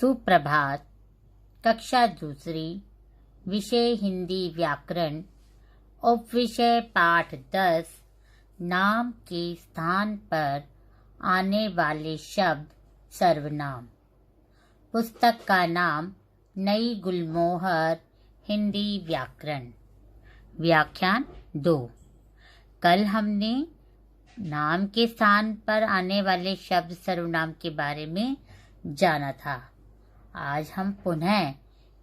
सुप्रभात। कक्षा दूसरी, विषय हिंदी व्याकरण, उपविषय पाठ 10, नाम के स्थान पर आने वाले शब्द सर्वनाम। पुस्तक का नाम नई गुलमोहर हिंदी व्याकरण। व्याख्यान 2। कल हमने नाम के स्थान पर आने वाले शब्द सर्वनाम के बारे में जाना था। आज हम पुनः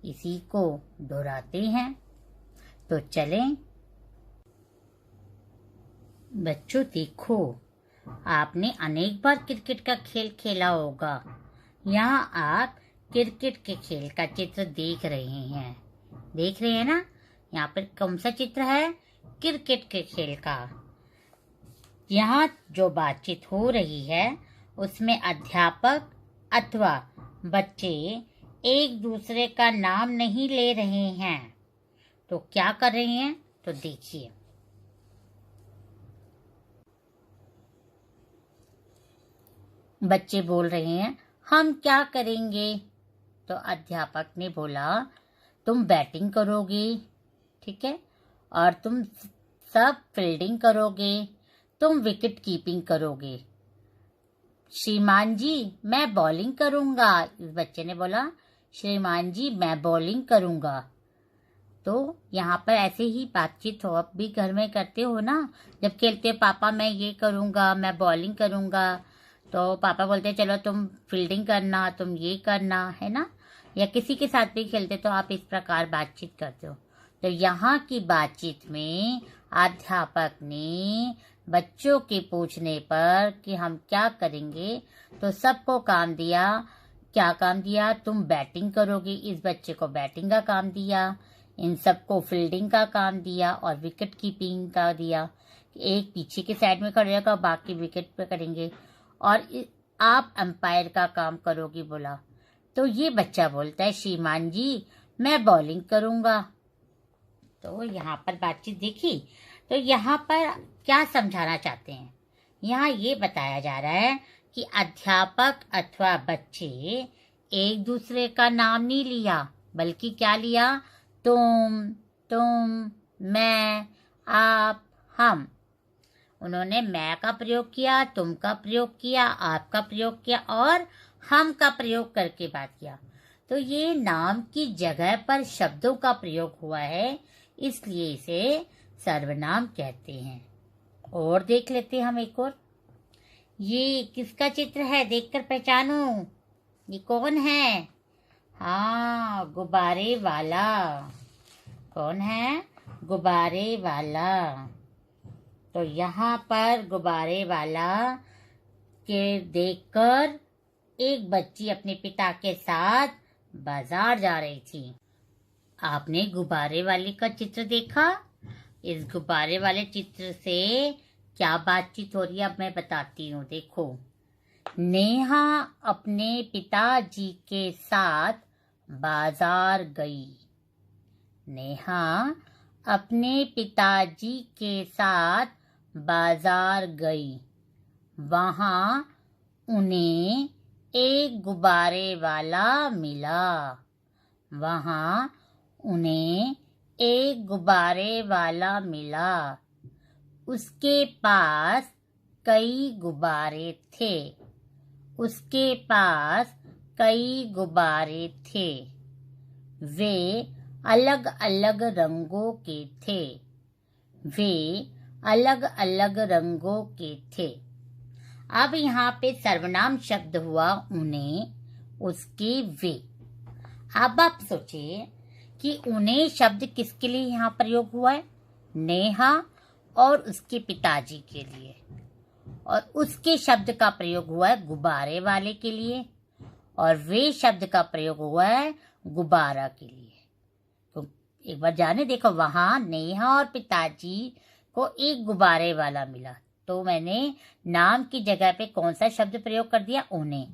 इसी को दोहराते हैं। तो चलें। बच्चों देखो, आपने अनेक बार क्रिकेट का खेल खेला होगा। यहाँ आप क्रिकेट के खेल का चित्र देख रहे हैं। देख रहे हैं ना? यहाँ पर कौन सा चित्र है? क्रिकेट के खेल का। यहाँ जो बातचीत हो रही है उसमें अध्यापक अथवा बच्चे एक दूसरे का नाम नहीं ले रहे हैं। तो क्या कर रहे हैं? तो देखिए। बच्चे बोल रहे हैं, हम क्या करेंगे? तो अध्यापक ने बोला, तुम बैटिंग करोगे, ठीक है, और तुम सब फील्डिंग करोगे, तुम विकेट कीपिंग करोगे। श्रीमान जी, मैं बॉलिंग करूंगा। इस बच्चे ने बोला, श्रीमान जी मैं बॉलिंग करूंगा। तो यहाँ पर ऐसे ही बातचीत हो, आप भी घर में करते हो ना। जब खेलते हो, पापा मैं ये करूंगा, मैं बॉलिंग करूंगा, तो पापा बोलते चलो तुम फील्डिंग करना, तुम ये करना, है ना। या किसी के साथ भी खेलते तो आप इस प्रकार बातचीत करते हो। तो यहाँ की बातचीत में अध्यापक ने बच्चों के पूछने पर कि हम क्या करेंगे, तो सबको काम दिया। क्या काम दिया? तुम बैटिंग करोगे। इस बच्चे को बैटिंग का काम दिया, इन सबको फील्डिंग का काम दिया और विकेट कीपिंग का दिया। एक पीछे के साइड में खड़े रहेगा, बाकी विकेट पे करेंगे, और आप अंपायर का काम करोगी, बोला। तो ये बच्चा बोलता है, श्रीमान जी मैं बॉलिंग करूंगा। तो यहाँ पर बातचीत देखी। तो यहाँ पर क्या समझाना चाहते हैं? यहाँ ये बताया जा रहा है कि अध्यापक अथवा बच्चे एक दूसरे का नाम नहीं लिया, बल्कि क्या लिया? तुम, मैं, आप, हम। उन्होंने मैं का प्रयोग किया, तुम का प्रयोग किया, आप का प्रयोग किया और हम का प्रयोग करके बात किया। तो ये नाम की जगह पर शब्दों का प्रयोग हुआ है, इसलिए इसे सर्वनाम कहते हैं। और देख लेते हैं हम एक और। ये किसका चित्र है? देखकर पहचानो, ये कौन है? हाँ, गुब्बारे वाला। कौन है? गुब्बारे वाला। तो यहाँ पर गुब्बारे वाला के देखकर एक बच्ची अपने पिता के साथ बाजार जा रही थी। आपने गुब्बारे वाले का चित्र देखा? इस गुब्बारे वाले चित्र से क्या बातचीत हो रही है अब मैं बताती हूँ। देखो, नेहा अपने पिताजी के साथ बाजार गई। नेहा अपने पिताजी के साथ बाजार गई। वहां उन्हें एक गुब्बारे वाला मिला। वहां उन्हें एक गुब्बारे वाला मिला। उसके पास कई गुब्बारे थे। उसके पास कई गुब्बारे थे। वे अलग अलग रंगों के थे। वे अलग अलग रंगों के थे। अब यहाँ पे सर्वनाम शब्द हुआ उन्हें, उसके, वे। अब आप सोचिए कि उन्हें शब्द किसके लिए यहाँ प्रयोग हुआ है? नेहा और उसके पिताजी के लिए। और उसके शब्द का प्रयोग हुआ है गुब्बारे वाले के लिए, और वे शब्द का प्रयोग हुआ है गुब्बारा के लिए। तो एक बार जाने देखो, वहां नेहा और पिताजी को एक गुब्बारे वाला मिला, तो मैंने नाम की जगह पे कौन सा शब्द प्रयोग कर दिया? उन्हें।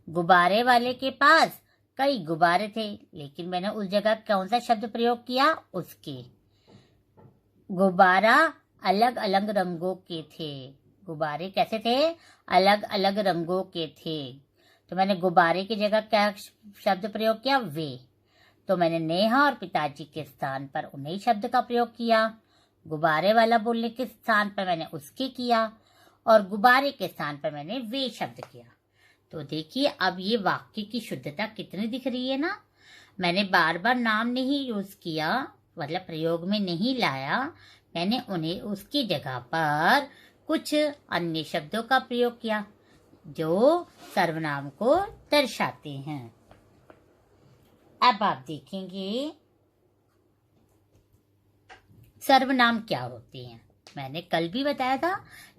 गुब्बारे वाले के पास कई गुब्बारे थे, लेकिन मैंने उस जगह कौन सा शब्द प्रयोग किया? उसके। गुब्बारा अलग अलग रंगों के थे। गुब्बारे कैसे थे? अलग अलग रंगों के थे। तो मैंने गुब्बारे की जगह क्या शब्द प्रयोग किया? वे। तो मैंने नेहा और पिताजी के स्थान पर उन्हीं शब्द का प्रयोग किया। गुब्बारे वाला बोलने के स्थान पर मैंने उसके किया और गुब्बारे के स्थान पर मैंने वे शब्द किया। तो देखिए अब ये वाक्य की शुद्धता कितनी दिख रही है ना। मैंने बार बार नाम नहीं यूज किया, मतलब प्रयोग में नहीं लाया, मैंने उन्हें उसकी जगह पर कुछ अन्य शब्दों का प्रयोग किया जो सर्वनाम को दर्शाते हैं। अब आप देखेंगे सर्वनाम क्या होते हैं। मैंने कल भी बताया था,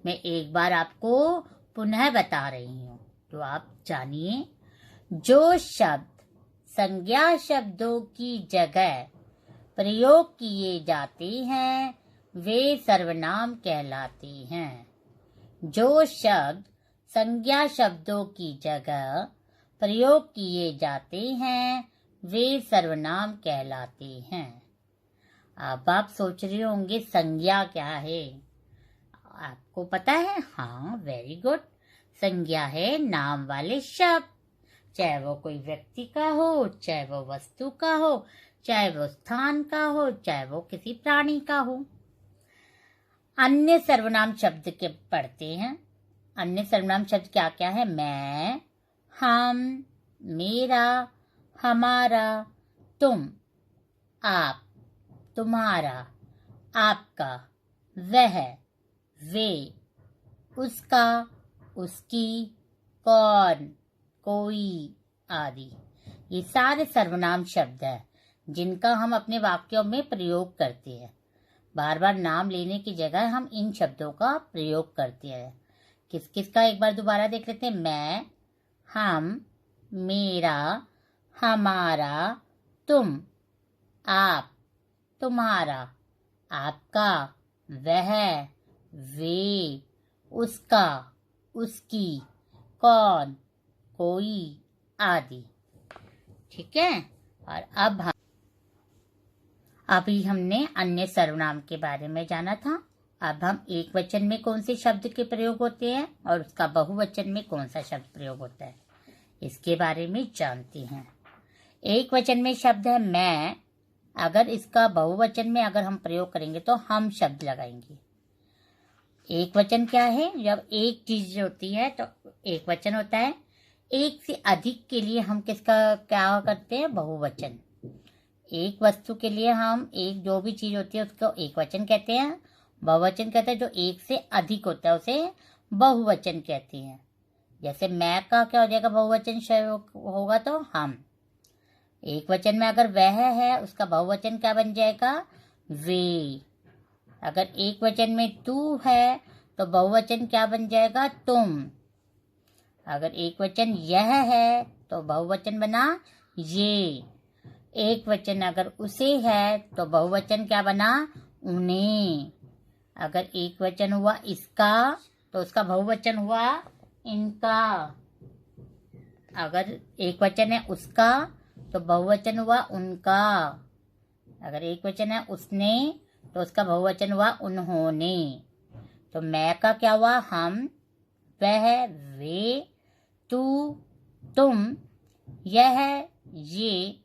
मैं एक बार आपको पुनः बता रही हूँ, तो आप जानिए। जो शब्द संज्ञा शब्दों की जगह प्रयोग किए जाते हैं वे सर्वनाम कहलाते हैं। जो शब्द संज्ञा शब्दों की जगह प्रयोग किए जाते हैं वे सर्वनाम कहलाते हैं। अब आप सोच रहे होंगे संज्ञा क्या है? आपको पता है? हाँ, वेरी गुड। संज्ञा है नाम वाले शब्द, चाहे वो कोई व्यक्ति का हो, चाहे वो वस्तु का हो, चाहे वो स्थान का हो, चाहे वो किसी प्राणी का हो। अन्य सर्वनाम शब्द के पढ़ते हैं। अन्य सर्वनाम शब्द क्या क्या है? मैं, हम, मेरा, हमारा, तुम, आप, तुम्हारा, आपका, वह, वे, उसका, उसकी, कौन, कोई आदि। ये सारे सर्वनाम शब्द हैं जिनका हम अपने वाक्यों में प्रयोग करते हैं। बार बार नाम लेने की जगह हम इन शब्दों का प्रयोग करते हैं। किस किस का एक बार दोबारा देख लेते हैं। मैं, हम, मेरा, हमारा, तुम, आप, तुम्हारा, आपका, वह, वे, उसका, उसकी, कौन, कोई आदि। ठीक है। और अब अभी हमने अन्य सर्वनाम के बारे में जाना था। अब हम एक वचन में कौन से शब्द के प्रयोग होते हैं और उसका बहुवचन में कौन सा शब्द प्रयोग होता है, इसके बारे में जानते हैं। एक वचन में शब्द है मैं। अगर इसका बहुवचन में अगर हम प्रयोग करेंगे तो हम शब्द लगाएंगे। एक वचन क्या है? जब एक चीज होती है तो एक वचन होता है। एक से अधिक के लिए हम किसका क्या करते हैं? बहुवचन। एक वस्तु के लिए हम एक जो भी चीज होती है उसको एक वचन कहते हैं। बहुवचन कहते हैं जो एक से अधिक होता है उसे बहुवचन कहते हैं। जैसे मैं का क्या हो जाएगा? बहुवचन होगा तो हम। एक वचन में अगर वह है उसका बहुवचन क्या बन जाएगा? वे। अगर एक वचन में तू है तो बहुवचन क्या बन जाएगा? तुम। अगर एक वचन यह है तो बहुवचन बना ये। एक वचन अगर उसे है तो बहुवचन क्या बना? उन्हें। अगर एक वचन हुआ इसका तो उसका बहुवचन हुआ इनका। अगर एक वचन है उसका तो बहुवचन हुआ उनका। अगर एक वचन है उसने तो उसका बहुवचन हुआ उन्होंने। तो मैं का क्या हुआ? हम, वह, वे, तू, तुम, यह, ये,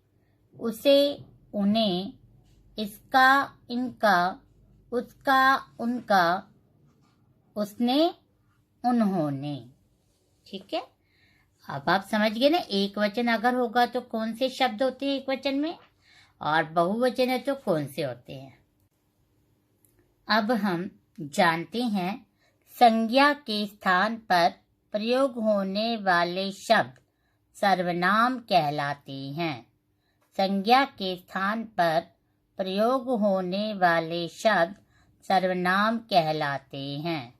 उसे, उन्हें, इसका, इनका, उसका, उनका, उसने, उन्होंने। ठीक है। अब आप समझ गए ना एक वचन अगर होगा तो कौन से शब्द होते हैं एक वचन में, और बहुवचन है तो कौन से होते हैं। अब हम जानते हैं संज्ञा के स्थान पर प्रयोग होने वाले शब्द सर्वनाम कहलाते हैं। संज्ञा के स्थान पर प्रयोग होने वाले शब्द सर्वनाम कहलाते हैं।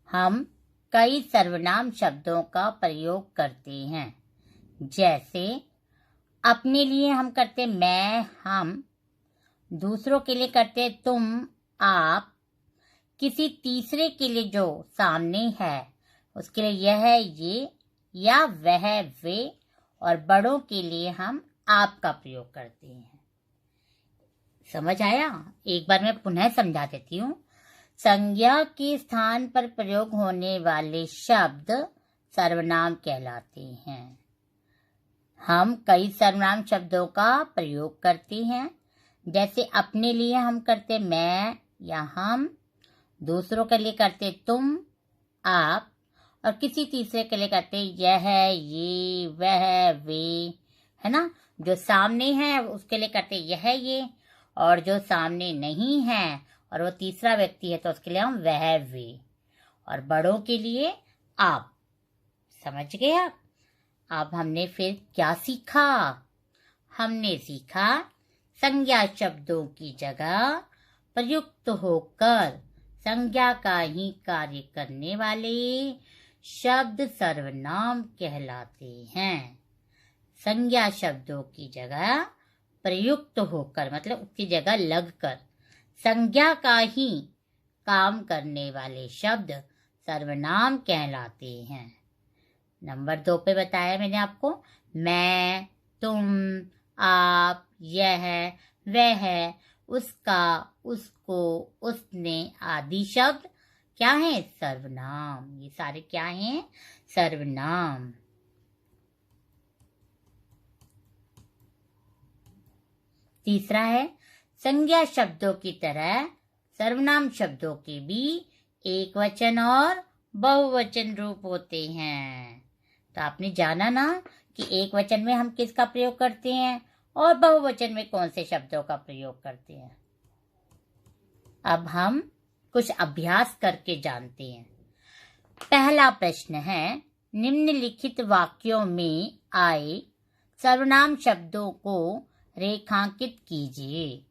हम कई सर्वनाम शब्दों का प्रयोग करते हैं। जैसे अपने लिए हम करते मैं, हम। दूसरों के लिए करते तुम, आप। किसी तीसरे के लिए जो सामने है उसके लिए यह, ये या वह, वे। और बड़ों के लिए हम आप का प्रयोग करते हैं। समझ आया? एक बार मैं पुनः समझा देती हूँ। संज्ञा के स्थान पर प्रयोग होने वाले शब्द सर्वनाम कहलाते हैं। हम कई सर्वनाम शब्दों का प्रयोग करते हैं। जैसे अपने लिए हम करते मैं या हम, दूसरों के लिए करते तुम, आप, और किसी तीसरे के लिए करते यह, ये, वह, वे, है ना। जो सामने है उसके लिए करते यह, ये, और जो सामने नहीं है और वो तीसरा व्यक्ति है तो उसके लिए हम वह, वे, और बड़ों के लिए आप। समझ गए आप? अब हमने फिर क्या सीखा? हमने सीखा संज्ञा शब्दों की जगह प्रयुक्त होकर संज्ञा का ही कार्य करने वाले शब्द सर्वनाम कहलाते हैं। संज्ञा शब्दों की जगह प्रयुक्त होकर मतलब उसकी जगह लगकर संज्ञा का ही काम करने वाले शब्द सर्वनाम कहलाते हैं। नंबर 2 पे बताया मैंने आपको, मैं, तुम, आप, यह, वह, उसका, उसको, उसने आदि शब्द क्या है? सर्वनाम। ये सारे क्या हैं? सर्वनाम। तीसरा है, संज्ञा शब्दों की तरह सर्वनाम शब्दों के भी एक वचन और बहुवचन रूप होते हैं। तो आपने जाना ना कि एक वचन में हम किसका प्रयोग करते हैं और बहुवचन में कौन से शब्दों का प्रयोग करते हैं। अब हम कुछ अभ्यास करके जानते हैं। पहला प्रश्न है, निम्नलिखित वाक्यों में आए सर्वनाम शब्दों को रेखांकित कीजिए।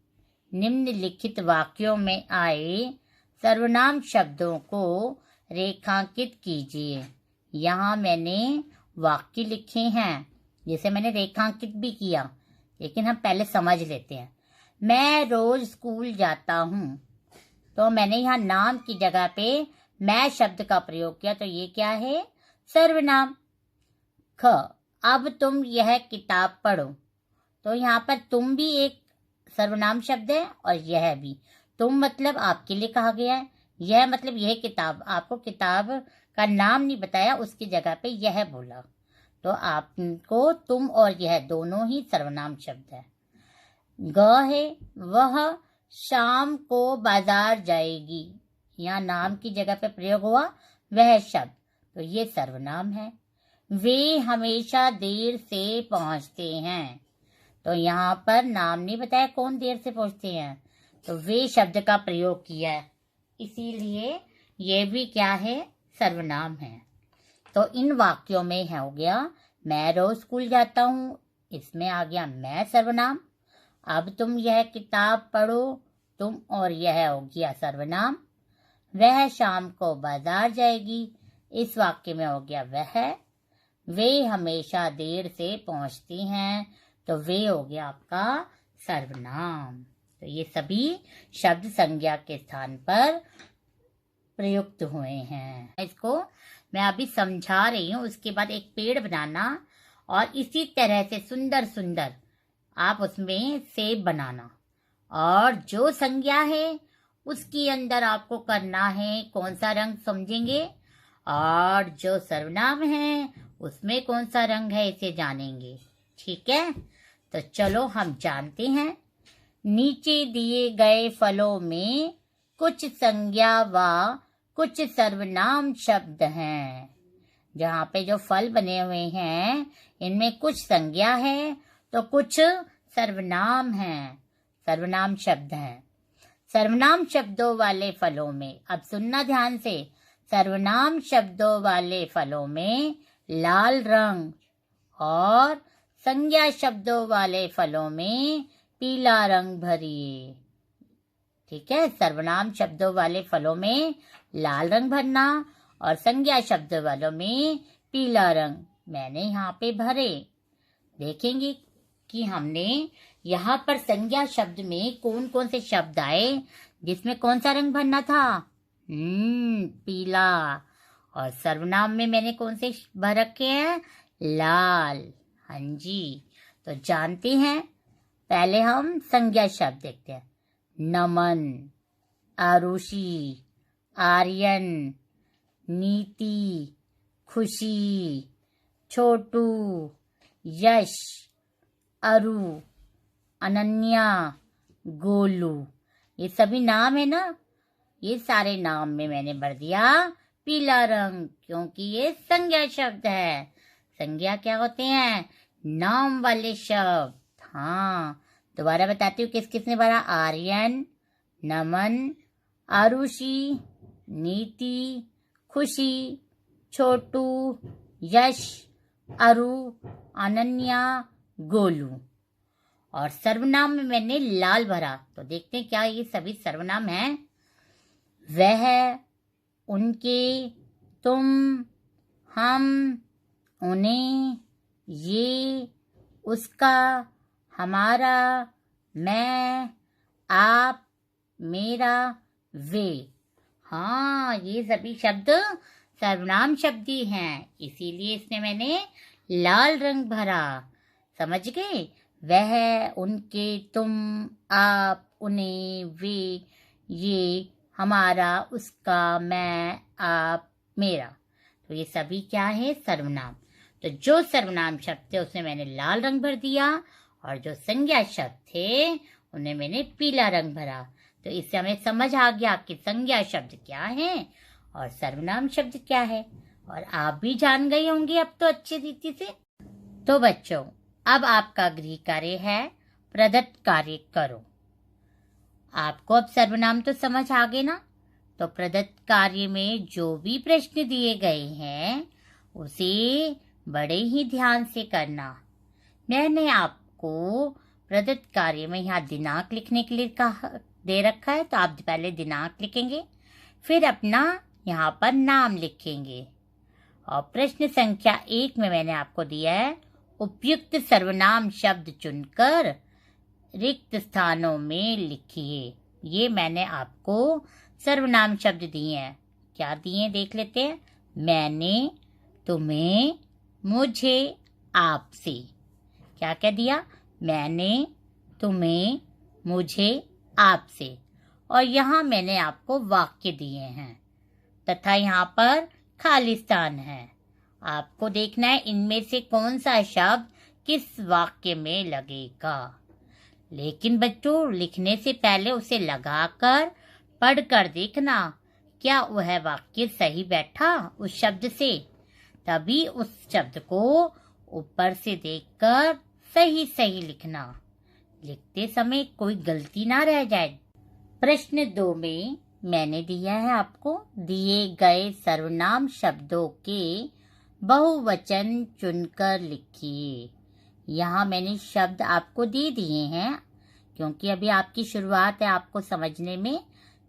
निम्नलिखित वाक्यों में आए सर्वनाम शब्दों को रेखांकित कीजिए। यहाँ मैंने वाक्य लिखे हैं, जिसे मैंने रेखांकित भी किया, लेकिन हम पहले समझ लेते हैं। मैं रोज स्कूल जाता हूँ, तो मैंने यहाँ नाम की जगह पे मैं शब्द का प्रयोग किया, तो ये क्या है? सर्वनाम। ख, अब तुम यह किताब पढ़ो, तो यहाँ पर तुम भी एक सर्वनाम शब्द है और यह भी। तुम मतलब आपके लिए कहा गया है, यह मतलब यह किताब, आपको किताब का नाम नहीं बताया, उसकी जगह पे यह बोला, तो आपको तुम और यह दोनों ही सर्वनाम शब्द है। ग है, वह शाम को बाजार जाएगी, यहाँ नाम की जगह पे प्रयोग हुआ वह शब्द, तो ये सर्वनाम है। वे हमेशा देर से पहुंचते हैं, तो यहाँ पर नाम नहीं बताया कौन देर से पहुंचते हैं, तो वे शब्द का प्रयोग किया है, इसीलिए ये भी क्या है? सर्वनाम है। तो इन वाक्यों में हो गया मैं रोज स्कूल जाता हूँ, इसमें आ गया मैं सर्वनाम। अब तुम यह किताब पढ़ो, तुम और यह हो गया सर्वनाम। वह शाम को बाजार जाएगी, इस वाक्य में हो गया वह। वे हमेशा देर से पहुंचती हैं, तो वे हो गया आपका सर्वनाम। तो ये सभी शब्द संज्ञा के स्थान पर प्रयुक्त हुए हैं। इसको मैं अभी समझा रही हूँ, उसके बाद एक पेड़ बनाना और इसी तरह से सुंदर सुंदर आप उसमें सेब बनाना, और जो संज्ञा है उसके अंदर आपको करना है कौन सा रंग समझेंगे, और जो सर्वनाम है उसमें कौन सा रंग है इसे जानेंगे। ठीक है, तो चलो हम जानते हैं। नीचे दिए गए फलों में कुछ संज्ञा व कुछ सर्वनाम शब्द हैं। जहाँ पे जो फल बने हुए हैं इनमें कुछ संज्ञा है तो कुछ सर्वनाम हैं, सर्वनाम शब्द हैं। सर्वनाम शब्दों वाले फलों में, अब सुनना ध्यान से, सर्वनाम शब्दों वाले फलों में लाल रंग और संज्ञा शब्दों वाले फलों में पीला रंग भरिए। ठीक है, सर्वनाम शब्दों वाले फलों में लाल रंग भरना और संज्ञा शब्द वालों में पीला रंग मैंने यहाँ पे भरे। देखेंगे कि हमने यहाँ पर संज्ञा शब्द में कौन कौन से शब्द आए जिसमें कौन सा रंग भरना था? पीला। और सर्वनाम में मैंने कौन से भर रखे हैं? लाल। हाँ जी, तो जानते हैं। पहले हम संज्ञा शब्द देखते हैं। नमन, आरुषि, आर्यन, नीति, खुशी, छोटू, यश, अरु, अनन्या, गोलू। ये सभी नाम है ना, ये सारे नाम में मैंने भर दिया पीला रंग, क्योंकि ये संज्ञा शब्द है। संज्ञा क्या होते हैं? नाम वाले शब्द। हाँ, दोबारा बताती हूँ किस किसने भरा। आर्यन, नमन, आरुषि, नीति, खुशी, छोटू, यश, अरु, अनन्या, गोलू। और सर्वनाम में मैंने लाल भरा। तो देखते हैं क्या ये सभी सर्वनाम हैं। वह, उनके, तुम, हम, उन्हें, ये, उसका, हमारा, मैं, आप, मेरा, वे। हाँ, ये सभी शब्द सर्वनाम शब्द ही हैं, इसीलिए इसमें मैंने लाल रंग भरा। समझ गए? वह, उनके, तुम, आप, उन्हें, वे, ये, हमारा, उसका, मैं, आप, मेरा। तो ये सभी क्या है? सर्वनाम। तो जो सर्वनाम शब्द थे उसमें मैंने लाल रंग भर दिया, और जो संज्ञा शब्द थे उन्हें मैंने पीला रंग भरा। तो इससे हमें समझ आ गया कि संज्ञा शब्द क्या है और सर्वनाम शब्द क्या है। और आप भी जान गए होंगे अब तो अच्छी रीति से। तो बच्चों, अब आपका गृह कार्य है प्रदत्त कार्य करो। आपको अब सर्वनाम तो समझ आ गए ना। तो प्रदत्त कार्य में जो भी प्रश्न दिए गए हैं उसे बड़े ही ध्यान से करना। मैंने आपको प्रदत्त कार्य में यहाँ दिनांक लिखने के लिए कहा दे रखा है, तो आप पहले दिनांक लिखेंगे, फिर अपना यहाँ पर नाम लिखेंगे। और प्रश्न संख्या 1 में मैंने आपको दिया है उपयुक्त सर्वनाम शब्द चुनकर रिक्त स्थानों में लिखिए। ये मैंने आपको सर्वनाम शब्द दिए हैं। क्या दिए देख लेते हैं। मैंने, तुम्हें, मुझे, आपसे। क्या क्या दिया? मैंने, तुम्हें, मुझे, आपसे। और यहाँ मैंने आपको वाक्य दिए हैं तथा यहाँ पर खाली स्थान है। आपको देखना है इनमें से कौन सा शब्द किस वाक्य में लगेगा। लेकिन बच्चों, लिखने से पहले उसे लगाकर पढ़कर देखना क्या वह वाक्य सही बैठा उस शब्द से। तभी उस शब्द को ऊपर से देखकर सही सही लिखना। लिखते समय कोई गलती ना रह जाए। प्रश्न 2 में मैंने दिया है आपको दिए गए सर्वनाम शब्दों के बहुवचन चुनकर लिखिए। यहाँ मैंने शब्द आपको दे दिए हैं क्योंकि अभी आपकी शुरुआत है, आपको समझने में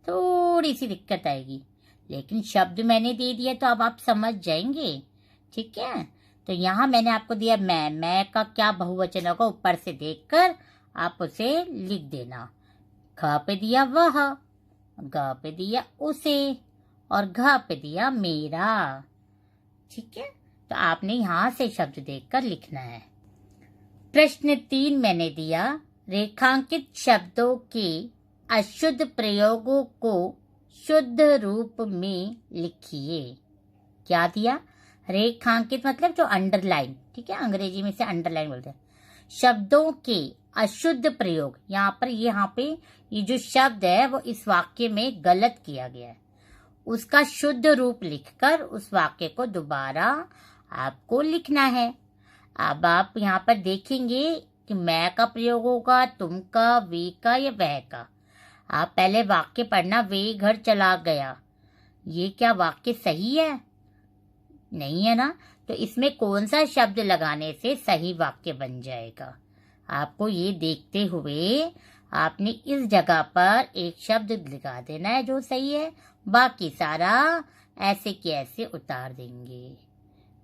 थोड़ी सी दिक्कत आएगी, लेकिन शब्द मैंने दे दिया तो अब आप समझ जाएंगे। ठीक है, तो यहाँ मैंने आपको दिया मैं का क्या बहुवचन होगा ऊपर से देखकर आप उसे लिख देना। ख पे दिया वह, ग पे दिया उसे और घ पे दिया मेरा। ठीक है, तो आपने यहाँ से शब्द देखकर लिखना है। प्रश्न 3 मैंने दिया रेखांकित शब्दों के अशुद्ध प्रयोगों को शुद्ध रूप में लिखिए। क्या दिया? रेखांकित मतलब जो अंडरलाइन, ठीक है, अंग्रेजी में से अंडरलाइन बोलते हैं। शब्दों के अशुद्ध प्रयोग, यहाँ पे ये जो शब्द है वो इस वाक्य में गलत किया गया है, उसका शुद्ध रूप लिखकर उस वाक्य को दोबारा आपको लिखना है। अब आप यहाँ पर देखेंगे कि मैं का प्रयोग होगा, तुम का, वे का या वह का। आप पहले वाक्य पढ़ना, वे घर चला गया। ये क्या वाक्य सही है? नहीं है ना। तो इसमें कौन सा शब्द लगाने से सही वाक्य बन जाएगा, आपको ये देखते हुए आपने इस जगह पर एक शब्द लगा देना है जो सही है, बाकी सारा ऐसे के ऐसे उतार देंगे।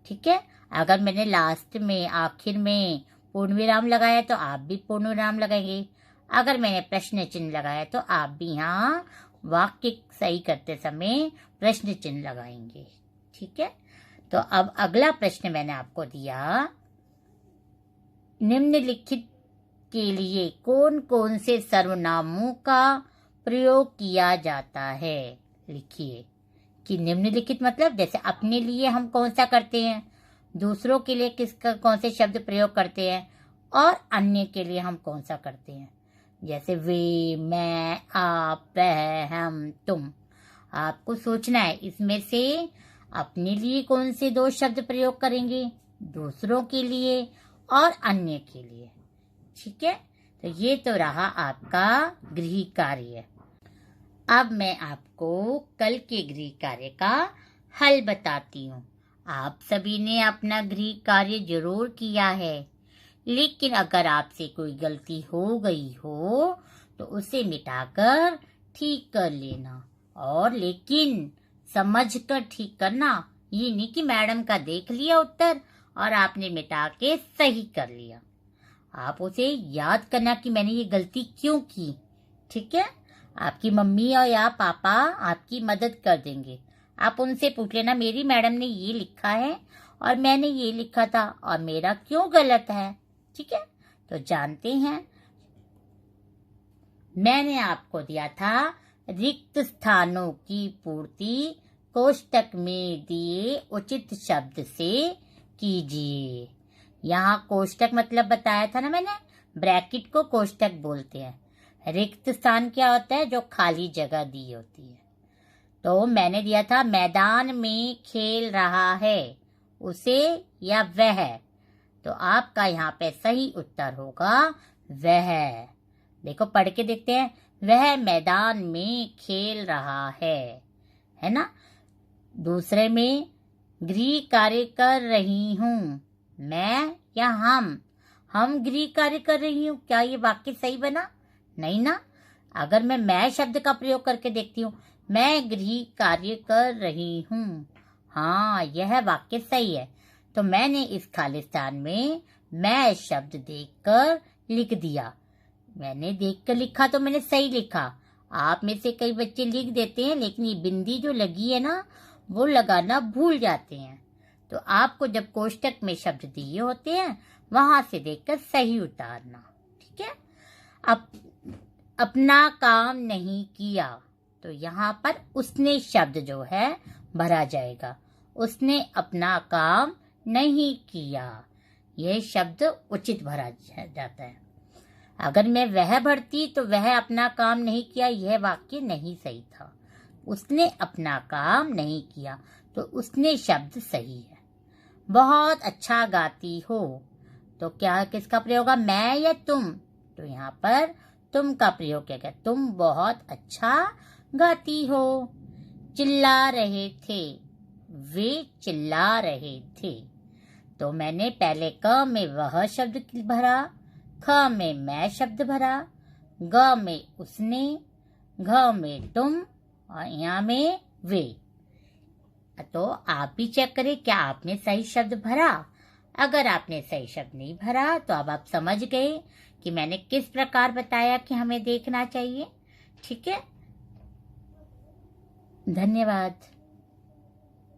ठीक है, अगर मैंने लास्ट में आखिर में पूर्ण विराम लगाया तो आप भी पूर्ण विराम लगाएंगे। अगर मैंने प्रश्न चिन्ह लगाया तो आप भी यहाँ वाक्य सही करते समय प्रश्न चिन्ह लगाएंगे। ठीक है, तो अब अगला प्रश्न मैंने आपको दिया, निम्नलिखित के लिए कौन कौन से सर्वनामों का प्रयोग किया जाता है, लिखिए। कि निम्नलिखित मतलब जैसे अपने लिए हम कौन सा करते हैं, दूसरों के लिए किसका कौन से शब्द प्रयोग करते हैं, और अन्य के लिए हम कौन सा करते हैं। जैसे वे, मैं, आप, वह, हम, तुम। आपको सोचना है इसमें से अपने लिए कौन से 2 शब्द प्रयोग करेंगे, दूसरों के लिए और अन्य के लिए। ठीक है, तो ये तो रहा आपका गृह कार्य। अब मैं आपको कल के गृह कार्य का हल बताती हूँ। आप सभी ने अपना गृह कार्य जरूर किया है, लेकिन अगर आपसे कोई गलती हो गई हो तो उसे मिटाकर ठीक कर लेना। और लेकिन समझ कर ठीक करना, ये नहीं कि मैडम का देख लिया उत्तर और आपने मिटा के सही कर लिया। आप उसे याद करना कि मैंने ये गलती क्यों की। ठीक है, आपकी मम्मी और या पापा आपकी मदद कर देंगे। आप उनसे पूछ लेना, मेरी मैडम ने ये लिखा है और मैंने ये लिखा था और मेरा क्यों गलत है। ठीक है, तो जानते हैं, मैंने आपको दिया था रिक्त स्थानों की पूर्ति कोष्टक में दिए उचित शब्द से कीजिए। यहाँ कोष्टक मतलब बताया था ना मैंने, ब्रैकेट को कोष्टक बोलते हैं। रिक्त स्थान क्या होता है, जो खाली जगह दी होती है। तो मैंने दिया था मैदान में खेल रहा है, उसे या वह। तो आपका यहाँ पे सही उत्तर होगा वह। देखो पढ़ के देखते हैं, वह मैदान में खेल रहा है ना। दूसरे में गृह कार्य कर रही हूँ, मैं या हम गृह कार्य कर रही हूँ। क्या ये वाक्य सही बना? नहीं ना। अगर मैं शब्द का प्रयोग करके देखती हूँ, मैं गृह कार्य कर रही हूँ, हाँ यह वाक्य सही है। तो मैंने इस खालिस्तान में मैं शब्द देखकर लिख दिया। मैंने देखकर लिखा तो मैंने सही लिखा। आप में से कई बच्चे लिख देते हैं, लेकिन ये बिंदी जो लगी है ना, वो लगाना भूल जाते हैं। तो आपको जब कोष्टक में शब्द दिए होते हैं, वहां से देखकर सही उतारना। ठीक है, अब अपना काम नहीं किया, तो यहाँ पर उसने शब्द जो है भरा जाएगा। उसने अपना काम नहीं किया, यह शब्द उचित भरा जाता है। अगर मैं वह भरती तो वह अपना काम नहीं किया, यह वाक्य नहीं सही था। उसने अपना काम नहीं किया, तो उसने शब्द सही है। बहुत अच्छा गाती हो, तो क्या किसका प्रयोग होगा, मैं या तुम? तो यहाँ पर तुम का प्रयोग किया गया, तुम बहुत अच्छा गाती हो। चिल्ला रहे थे, वे चिल्ला रहे थे। तो मैंने पहले क में वह शब्द भरा, ख में मैं शब्द भरा, ग में उसने, घ में तुम और यहाँ में वे। तो आप भी चेक करें क्या आपने सही शब्द भरा। अगर आपने सही शब्द नहीं भरा तो अब आप समझ गए कि मैंने किस प्रकार बताया कि हमें देखना चाहिए। ठीक है, धन्यवाद।